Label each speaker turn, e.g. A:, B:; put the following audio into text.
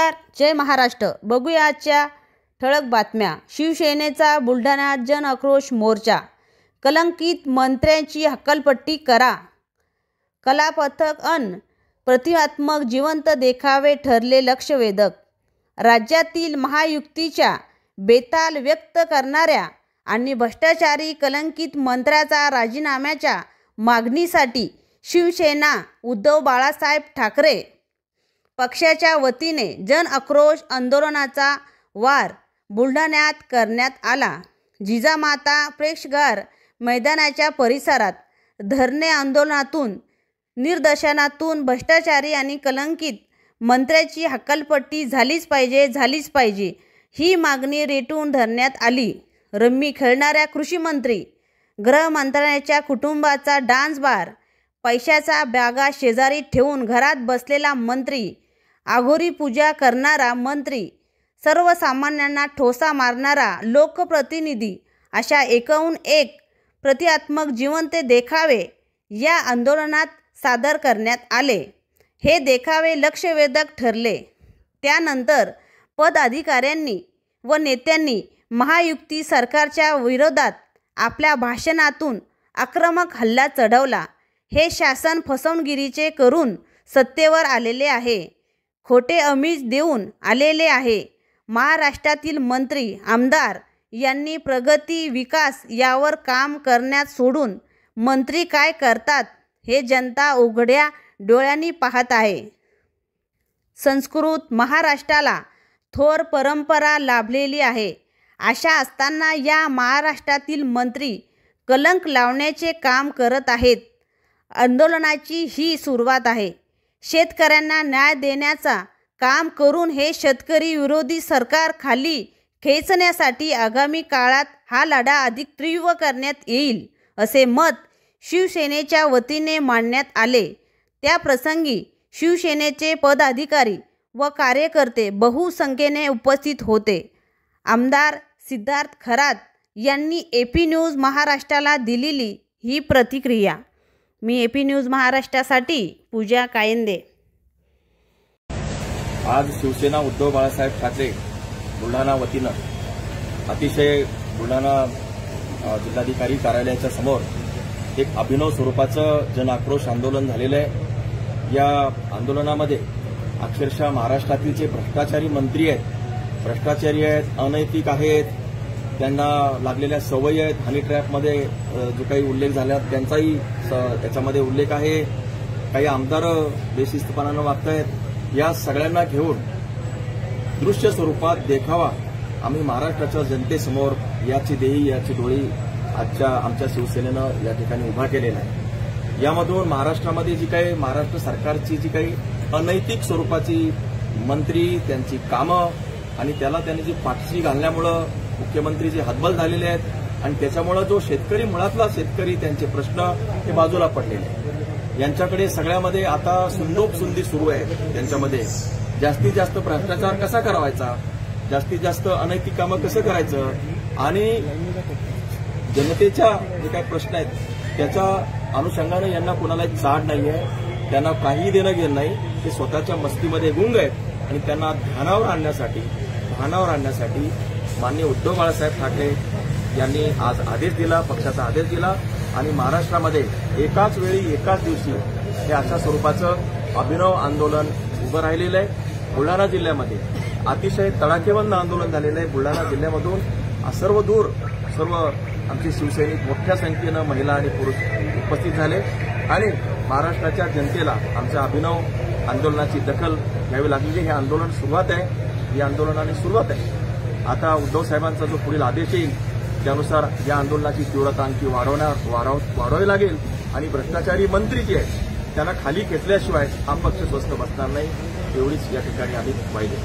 A: नमस्कार, जय महाराष्ट्र। बघूया आजच्या ठळक बातम्या। शिवसेनेचा बुलढाण्यात जन आक्रोश मोर्चा, कलंकित मंत्र्यांची हक्कलपट्टी करा। कलापथक अन प्रतिमात्मक जिवंत देखावे ठरले लक्षवेधक। राज्यातील महायुतीच्या बेताल व्यक्त करणाऱ्या आणि भ्रष्टाचारी कलंकित मंत्र्याचा राजीनाम्याच्या मागणीसाठी शिवसेना उद्धव बाळासाहेब ठाकरे पक्षाच्या वतीने जन आक्रोश आंदोलनाचा वार बुलढाण्यात करण्यात आला। जिजामाता प्रेक्षागार मैदानाच्या परिसरात धरणे आंदोलनातून निदर्शनातून भ्रष्टाचारी आणि कलंकित मंत्र्याची हक्कलपट्टी झालीच पाहिजे ही मागणी रेटून धरण्यात आली। रम्मी खेळणाऱ्या कृषी मंत्री, गृहमंत्र्यांच्या कुटुंबाचा डान्स बार, पैशाचा बॅगा शेजारी ठेवून घरात बसलेला मंत्री, आघोरी पूजा करणारा मंत्री, सर्वसामान्यांना ठोसा मारणारा लोकप्रतिनिधी अशा एकूण एक प्रतिमात्मक जिवंत देखावे या आंदोलनात सादर करण्यात आले। हे देखावे लक्षवेधक ठरले। त्यानंतर पदाधिकाऱ्यांनी व नेत्यांनी महायुती सरकारच्या विरोधात आपल्या भाषणातून आक्रमक हल्ला चढवला। हे शासन फसवणुकीचे करून सत्तेवर आलेले आहे, खोटे आमिष देऊन आलेले आहे। महाराष्ट्रातील मंत्री, आमदार यांनी प्रगती, विकास यावर काम करण्यात सोडून मंत्री काय करतात हे जनता उघड्या डोळ्यांनी पाहत आहे। संस्कृत महाराष्ट्राला थोर परंपरा लाभलेली आहे। अशा असताना या महाराष्ट्रातील मंत्री कलंक लावण्याचे काम करत आहेत। आंदोलनाची ही सुरुवात आहे। शेतकऱ्यांना न्याय देण्याचा काम करून हे शेतकरी विरोधी सरकार खाली खेचण्यासाठी आगामी काळात हा लढा अधिक तीव्र करण्यात येईल, असे मत शिवसेनेच्या वतीने मांडण्यात आले। त्या प्रसंगी शिवसेनेचे पदाधिकारी व कार्यकर्ते बहुसंख्येने उपस्थित होते। आमदार सिद्धार्थ खरात यांनी AP न्यूज महाराष्ट्राला दिलेली ही प्रतिक्रिया। मी AP न्यूज महाराष्ट्रासाठी पूजा कायंदे।
B: आज शिवसेना उद्धव बाळासाहेब ठाकरे बुलढाणा वतीनं अतिशय बुलढाणा जिल्हाधिकारी कार्यालयाच्या समोर एक अभिनव स्वरूपाचं जन आक्रोश आंदोलन झालेलं आहे। या आंदोलनामध्ये अक्षरशः महाराष्ट्रातील जे भ्रष्टाचारी मंत्री आहेत, भ्रष्टाचारी आहेत, अनैतिक आहेत, त्यांना लागलेल्या सवयी आहेत, हनी ट्रॅपमध्ये जो काही उल्लेख झाला त्यांचाही त्याच्यामध्ये उल्लेख आहे। काही आमदार बेशिस्तपणानं वागतायत। या सगळ्यांना घेऊन दृश्य स्वरूपात देखावा आम्ही महाराष्ट्राच्या जनतेसमोर याची देही, याची डोळी आजच्या आमच्या शिवसेनेनं या ठिकाणी उभा केलेला आहे। यामधून महाराष्ट्रामध्ये जी काही महाराष्ट्र सरकारची जी काही अनैतिक स्वरूपाची मंत्री, त्यांची कामं आणि त्याला त्यांनी जी पाठशी घालण्यामुळं मुख्यमंत्री जे हतबल झालेले आहेत आणि त्याच्यामुळं जो शेतकरी, मुळातला शेतकरी, त्यांचे प्रश्न हे बाजूला पडलेले आहेत। यांच्याकडे सगळ्यामध्ये आता सुंदोपसुंदी सुरू आहे। त्यांच्यामध्ये जास्तीत जास्त भ्रष्टाचार कसा करावायचा, जास्तीत जास्त अनैतिक कामं कसं करायचं आणि जनतेच्या जे काही प्रश्न आहेत त्याच्या अनुषंगाने यांना कोणालाही चाड नाही आहे, त्यांना काही देणं घेणं नाही। ते स्वतःच्या मस्तीमध्ये गुंग आहेत आणि त्यांना भानावर आणण्यासाठी माननीय उद्धव बाळासाहेब ठाकरे यांनी आज आदेश दिला, पक्षाचा आदेश दिला आणि महाराष्ट्रामध्ये एकाच वेळी एकाच दिवशी हे अशा स्वरूपाचं अभिनव आंदोलन उभं राहिलेलं आहे। बुलढाणा जिल्ह्यामध्ये अतिशय तडाखेबंद आंदोलन झालेलं आहे। बुलढाणा जिल्ह्यामधून सर्व आमचे शिवसैनिक मोठ्या संख्येनं महिला आणि पुरुष उपस्थित झाले आणि महाराष्ट्राच्या जनतेला आमच्या अभिनव आंदोलनाची दखल घ्यावी लागली। हे आंदोलन सुरुवात आहे, या आंदोलनाने सुरुवात आहे। आता उद्धव साहेबांचा जो पुढील आदेश येईल त्यानुसार या आंदोलनाची तीव्रता आणखी वाढवावी लागेल आणि भ्रष्टाचारी मंत्री जे आहेत त्यांना खाली खेचल्याशिवाय हा पक्ष स्वस्थ बसणार नाही, एवढीच या ठिकाणी आम्ही पाहिजे।